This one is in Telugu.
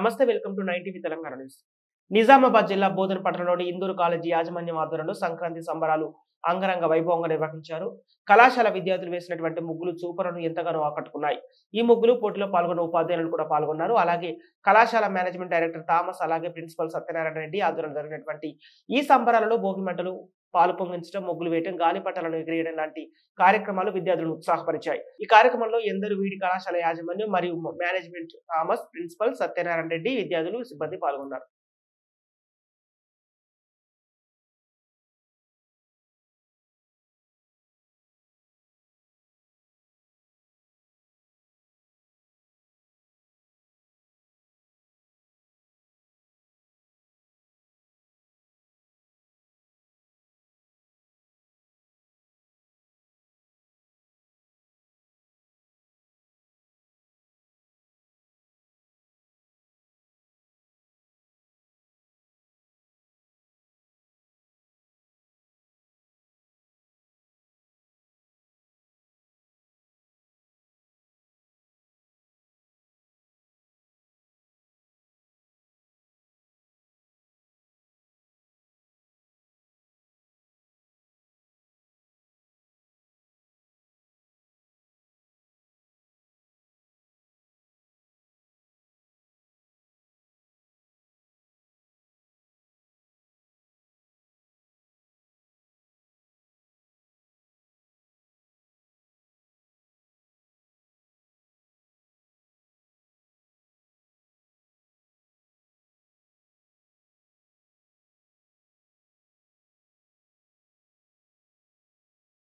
నమస్తే, welcome to 9 Telangana news. Nizamabad జిల్లా బోధన్ పట్టణంలోని ఇందూరు కాలేజీ యాజమాన్యం ఆధ్వర్యంలో సంక్రాంతి సంబరాలు అంగరంగ వైభవంగా నిర్వహించారు. కళాశాల విద్యార్థులు వేసినటువంటి ముగ్గులు చూపరులను ఎంతగానో ఆకట్టుకున్నాయి. ఈ ముగ్గులు పోటీలో పాల్గొన్న ఉపాధ్యాయులు కూడా పాల్గొన్నారు. అలాగే కళాశాల మేనేజ్మెంట్ డైరెక్టర్ థామస్, అలాగే ప్రిన్సిపల్ సత్యనారాయణ రెడ్డి ఆధ్వర్యంలో జరిగినటువంటి ఈ సంబరాలలో భోగి మంటలు, పాలు పొంగించడం, ముగ్గులు వేయడం, గాలిపటాలను ఎగిరేయడం లాంటి కార్యక్రమాలు విద్యార్థులను ఉత్సాహపరిచాయి. ఈ కార్యక్రమంలో ఎందరు వీడి కళాశాల యాజమాన్యం మరియు management Thomas, principal Satyanarayana Reddy, విద్యార్థులు, సిబ్బంది పాల్గొన్నారు.